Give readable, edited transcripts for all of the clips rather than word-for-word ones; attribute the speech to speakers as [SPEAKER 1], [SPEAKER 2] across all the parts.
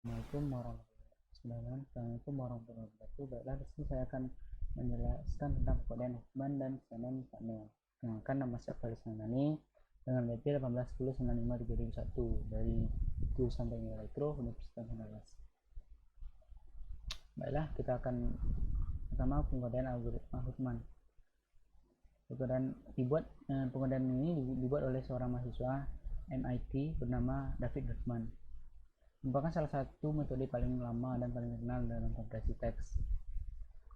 [SPEAKER 1] Assalamualaikum warahmatullahi wabarakatuh. Baiklah, di sini saya akan menjelaskan tentang pekodean Huffman dan Simon Cannell. Kenalkan, nama saya Faris Nandani dengan BP 1810953001 dari jurusan Teknik Elektro Universitas Andalas. Baiklah, kita akan pertama pengkodean algoritma Huffman. Pengkodean ini dibuat oleh seorang mahasiswa MIT bernama David Huffman. Merupakan salah satu metode paling lama dan paling terkenal dalam kompresi teks.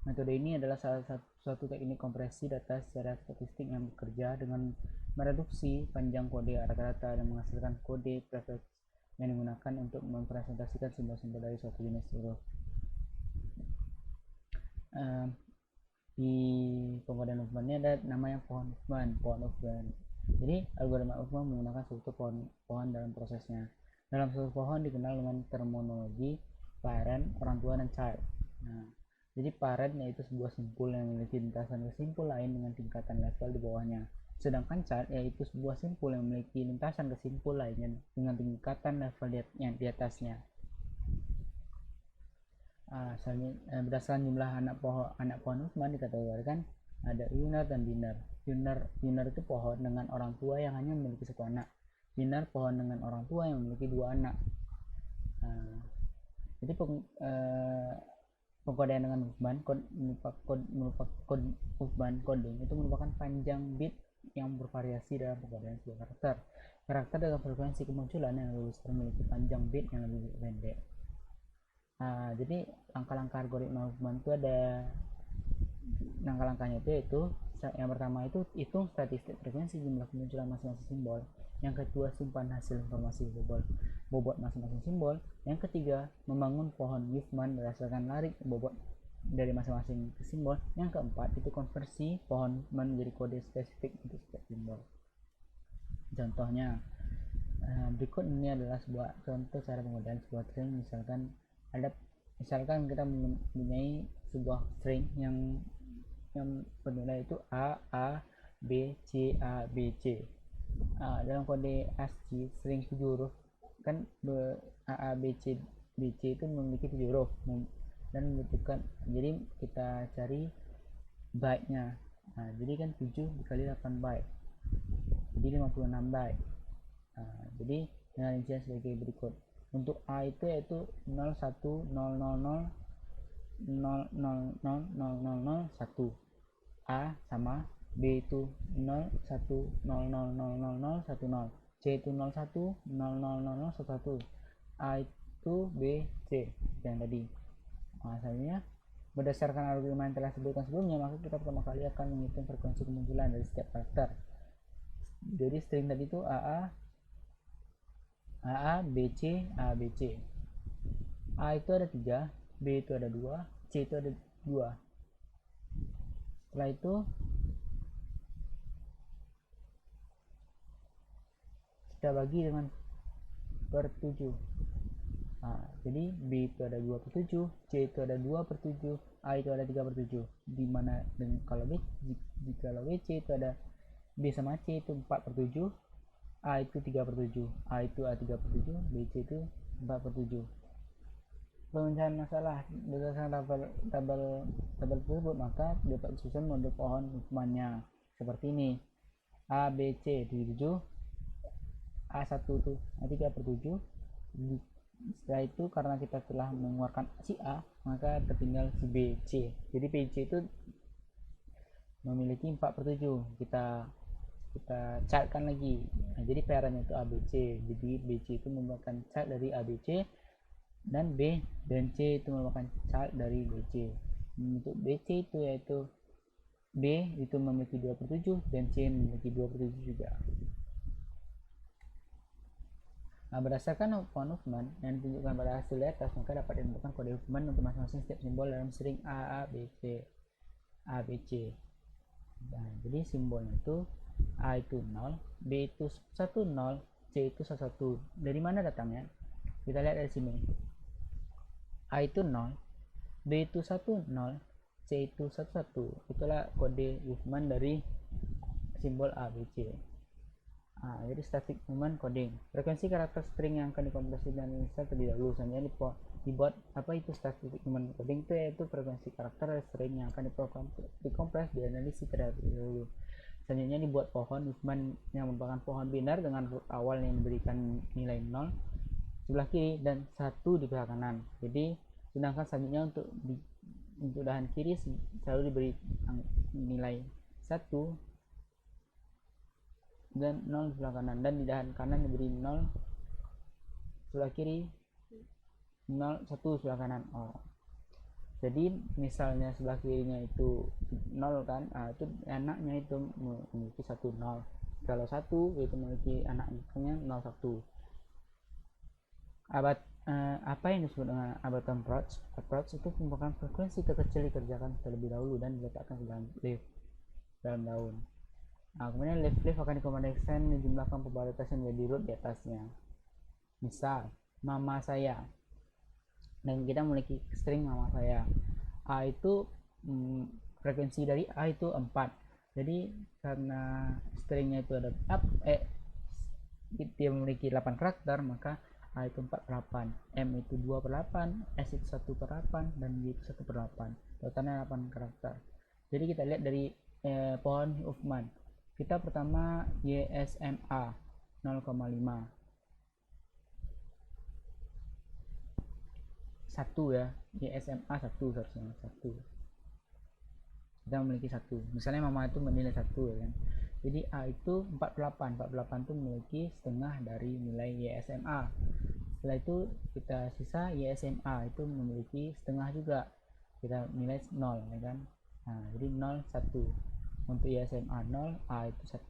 [SPEAKER 1] Metode ini adalah suatu teknik kompresi data secara statistik yang bekerja dengan mereduksi panjang kode rata-rata dan menghasilkan kode prefix yang digunakan untuk mempresentasikan simbol-simbol dari suatu jenis huruf. Di pengkodean Huffman ini ada nama yang pohon Huffman. Jadi algoritma Huffman menggunakan suatu pohon dalam prosesnya. Dalam suatu pohon dikenal dengan terminologi parent, orang tua, dan child. Nah, jadi parent yaitu sebuah simpul yang memiliki lintasan ke simpul lain dengan tingkatan level di bawahnya. Sedangkan child yaitu sebuah simpul yang memiliki lintasan ke simpul lainnya dengan tingkatan level di atasnya. Berdasarkan jumlah anak pohon Huffman dikategorikan ada unner dan binner. Unner itu pohon dengan orang tua yang hanya memiliki satu anak. Binner pohon dengan orang tua yang memiliki dua anak. Jadi pengkodean dengan Huffman Huffman coding itu merupakan panjang bit yang bervariasi dalam pengkodean sebuah karakter. Karakter dengan frekuensi kemunculan yang lebih memiliki panjang bit yang lebih pendek. Jadi langkah-langkah algoritma Huffman itu ada langkah-langkahnya itu yang pertama itu hitung statistik frekuensi jumlah kemunculan masing-masing simbol. Yang kedua, simpan hasil informasi bobot masing-masing simbol. Yang ketiga, membangun pohon Huffman berdasarkan larik bobot dari masing-masing simbol. Yang keempat, itu konversi pohon Huffman menjadi kode spesifik untuk setiap simbol. Contohnya, berikut ini adalah sebuah contoh cara penggunaan sebuah string. Misalkan kita mempunyai sebuah string yang bernilai itu A B C A B C. Dalam kode ASCII string 7 huruf kan A B C B C itu memiliki 7 huruf dan membutuhkan, jadi kita cari byte-nya. Jadi kan 7 dikali 8 byte, jadi 56 byte. Jadi dengan rincian sebagai berikut. Untuk A itu yaitu 010000000001 A sama B itu 0100000010, C itu 01000011, A itu B, C yang tadi. Selanjutnya, berdasarkan algoritma yang telah disebutkan sebelumnya, maka kita pertama kali akan menghitung frekuensi kemunculan dari setiap karakter. Jadi string tadi itu AA BC ABC. A itu ada 3, B itu ada 2, C itu ada 2. Setelah itu kita bagi dengan per 7. Jadi B itu ada 2 per 7, C itu ada 2 per 7, A itu ada 3 per 7. Dimana kalau C itu ada B sama C itu 4 per 7, A itu 3 per 7, A itu A3 per 7, BC itu 4 per 7. Pemecahan masalah berdasarkan tabel tersebut, maka dapat disusun model pohon Huffman-nya seperti ini. A, B, C 7, A1 itu A3 per 7. Setelah itu karena kita telah mengeluarkan si A, maka tertinggal si B, C. Jadi BC itu memiliki 4 per 7. Kita chartkan lagi. Jadi pairannya itu ABC. Jadi BC itu merupakan chart dari ABC, dan B dan C itu merupakan chart dari BC. Untuk BC itu yaitu B itu memiliki 2 per 7 dan C memiliki 2 per 7 juga. Berdasarkan pohon Huffman yang ditunjukkan pada hasil di atas, maka dapat ditentukan kode Huffman untuk masing-masing setiap simbol dalam string ABC. Jadi simbolnya itu A itu 0, B itu 10, C itu 11. Dari mana datangnya? Kita lihat dari sini. A itu 0, B itu 10, C itu 11. Itulah kode Huffman dari simbol ABC. Jadi static movement coding. Frekuensi karakter string yang akan dikompresi dan diinstal terlebih dahulu. Selanjutnya dibuat apa itu static movement coding itu, yaitu frekuensi karakter string yang akan dikompres dianalisis terlebih dahulu. Selanjutnya dibuat pohon movement yang merupakan pohon binar dengan root awal yang diberikan nilai 0 sebelah kiri dan 1 di pihak kanan. Jadi sedangkan selanjutnya untuk dahan kiri selalu diberi nilai 1 dan 0 sebelah kanan, dan di dahan kanan diberi 0 sebelah kiri, 0 1 sebelah kanan. Jadi misalnya sebelah kirinya itu 0 kan, itu anaknya itu memiliki 1 0. Kalau 1 itu memiliki anaknya 0 1. Apa yang disebut dengan abad approach itu merupakan frekuensi terkecil dikerjakan terlebih dahulu dan diletakkan ke dalam leaf dalam daun. Kemudian leaf akan dikombinasikan dijumlahkan probabilitasnya menjadi root di atasnya. Misal mama saya, dan kita memiliki string mama saya. A itu frekuensi dari A itu 4. Jadi karena stringnya itu ada dia memiliki 8 karakter, maka A itu 4 per 8, M itu 2 per 8, S itu 1 per 8, dan Y itu 1 per 8. Totalnya 8 karakter. Jadi kita lihat dari pohon Huffman. Kita pertama YSMA 0,5, 1 ya, YSMA 1 harusnya 1. Kita memiliki 1. Misalnya mama itu menilai 1 ya kan. Jadi A itu 4 per 8. 4 per 8 itu memiliki setengah dari nilai YSMA. Setelah itu kita sisa YSMA itu memiliki setengah juga. Kita nilai 0 ya kan. Jadi 0 1. Untuk YSMA 0, A itu 1.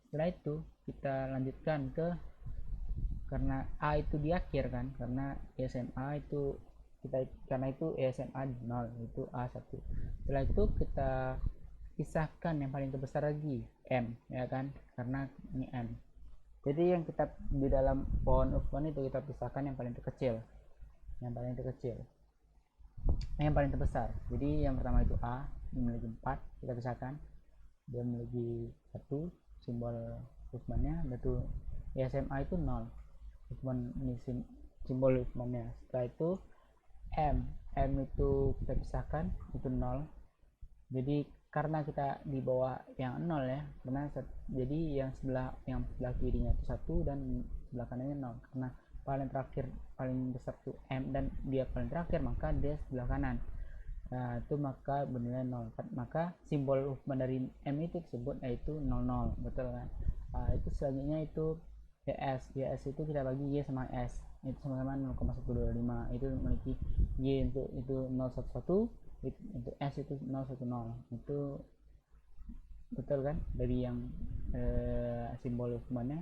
[SPEAKER 1] Setelah itu kita lanjutkan karena A itu di akhir kan, karena YSMA itu karena itu YSMA 0, itu A 1. Setelah itu kita pisahkan yang paling terbesar lagi, M ya kan, karena ini M. Jadi yang kita di dalam pohon Huffman itu kita pisahkan yang paling terkecil, yang paling terbesar. Jadi yang pertama itu A memiliki 4, kita pisahkan, dia memiliki 1 simbol Huffman-nya, itu YSMA itu 0. Huffman ini simbol Huffman-nya. Setelah itu M itu kita pisahkan, itu 0. Jadi karena kita di bawah yang 0 ya, karena jadi yang sebelah kirinya itu 1 dan sebelah kanannya 0. Karena paling besar itu M dan dia paling terakhir, maka dia sebelah kanan. Itu maka bernilai 0. Maka simbol Huffman dari M itu disebut yaitu 00, betul kan? Itu selanjutnya itu YS itu kita bagi Y sama S, itu sama-sama 0,125. Itu memiliki Y untuk itu 011, untuk S itu 010. Itu betul kan dari yang simbol Huffman-nya.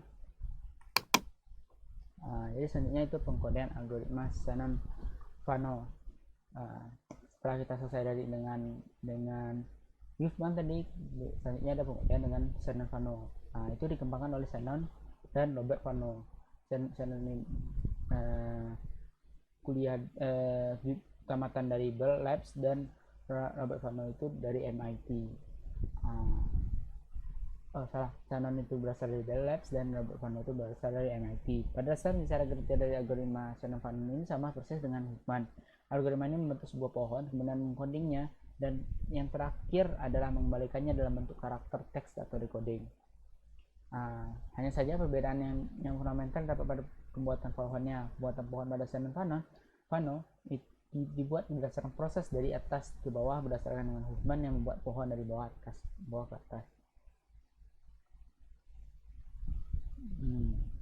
[SPEAKER 1] Jadi selanjutnya itu pengkodean algoritma Shannon-Fano. Setelah kita selesai dari dengan Huffman tadi, selanjutnya ada pengkodean dengan Shannon-Fano. Itu dikembangkan oleh Shannon dan Robert Fano. Shannon ini kuliah tamatan dari Bell Labs, dan Robert Fano itu dari MIT. Shannon itu berasal dari Bell Labs dan Robert Fano itu berasal dari MIT. Pada dasarnya cara kerja dari algoritma Shannon-Fano ini sama persis dengan Huffman. Algoritma ini membentuk sebuah pohon, kemudian mengcodingnya, dan yang terakhir adalah mengembalikannya dalam bentuk karakter teks atau decoding. Hanya saja perbedaan yang fundamental dapat pada pembuatan pohonnya. Pembuatan pohon pada Shannon-Fano dibuat berdasarkan proses dari atas ke bawah, berdasarkan dengan Huffman yang membuat pohon dari bawah ke atas.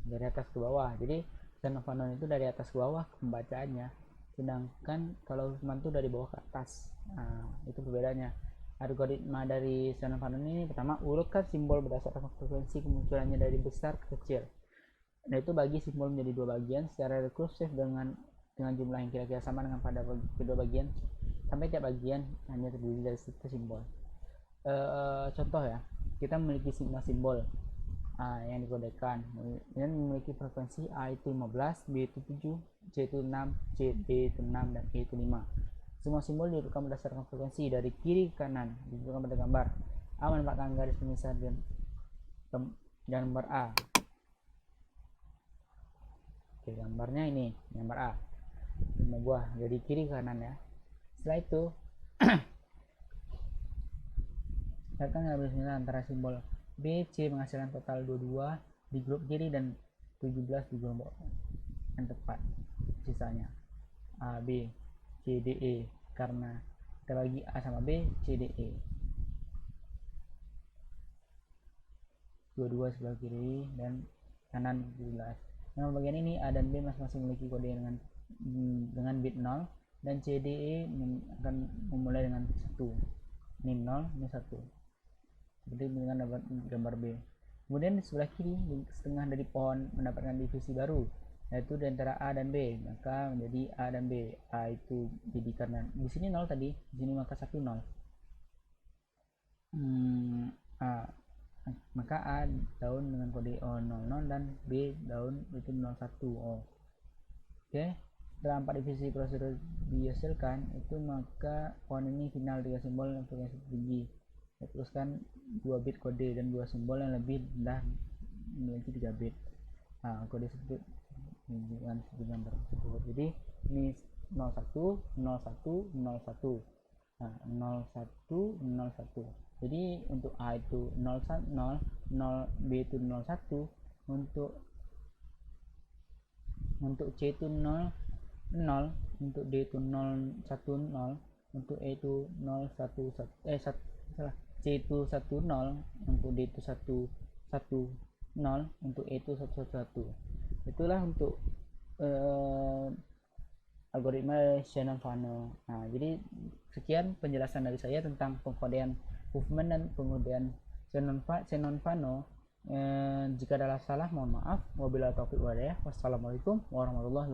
[SPEAKER 1] Dari atas ke bawah. Jadi Shannon-Fano itu dari atas ke bawah pembacaannya, sedangkan kalau Huffman itu dari bawah ke atas. Itu perbedaannya. Algoritma dari Shannon-Fano ini pertama urutkan simbol berdasarkan frekuensi kemunculannya dari besar ke kecil. Nah, itu bagi simbol menjadi 2 bagian secara rekursif dengan jumlah yang kira-kira sama dengan pada kedua bagian, sampai tiap bagian hanya terdiri dari 1 simbol. Contoh ya, kita memiliki 5 simbol yang dikodekan dan memiliki frekuensi A itu 15, B itu 7, C itu 6, D itu 6, dan E itu 5. Semua simbol diurutkan berdasarkan frekuensi dari kiri ke kanan, ditunjukkan pada gambar. A menempatkan garis pemisah dan gambar A. Oke, gambarnya ini gambar A, 5 buah jadi kiri kanan ya. Setelah itu Silakan ngambil antara simbol B, C menghasilkan total 22 di grup kiri dan 17 di kelompok yang tepat. Sisanya A, B, C, D, E, karena kita bagi A sama B, C, D, E. 22 sebelah kiri dan kanan 17. Nah, bagian ini A dan B masing-masing memiliki kode dengan bit 0, dan C, D, E akan memulai dengan 1. Ini 0, ini 1. Seperti dengan gambar B. Kemudian di sebelah kiri, di setengah dari pohon mendapatkan divisi baru, yaitu di antara A dan B, maka menjadi A dan B. A itu jadi karena di sini 0 tadi, di sini maka 1 0. A, maka A daun dengan kode O00 dan B daun itu 01 O. Oke, setelah 4 divisi prosedur dihasilkan itu, maka pohon ini final 3 simbol untuk yang tinggi. Teruskan 2 bit kode dan 2 simbol yang lebih rendah memiliki 3 bit. Nah, kode tersebut dengan gambar tersebut. Jadi ini 01 01 01. Nah, 01 01. Jadi untuk A itu 0 0, 0 B itu 01, untuk C itu 0 0, untuk D itu 0 1 0, untuk E itu 0 1 1 salah, C itu 1 0, untuk D itu 1 1 0, untuk E itu 1 1 1. Itulah untuk algoritma Shannon-Fano. Nah, jadi sekian penjelasan dari saya tentang pengkodean Huffman dan pengkodean Shannon-Fano. Jika ada salah mohon maaf. Wabillahi taufiq wal hidayah. Wassalamualaikum warahmatullahi wabarakatuh.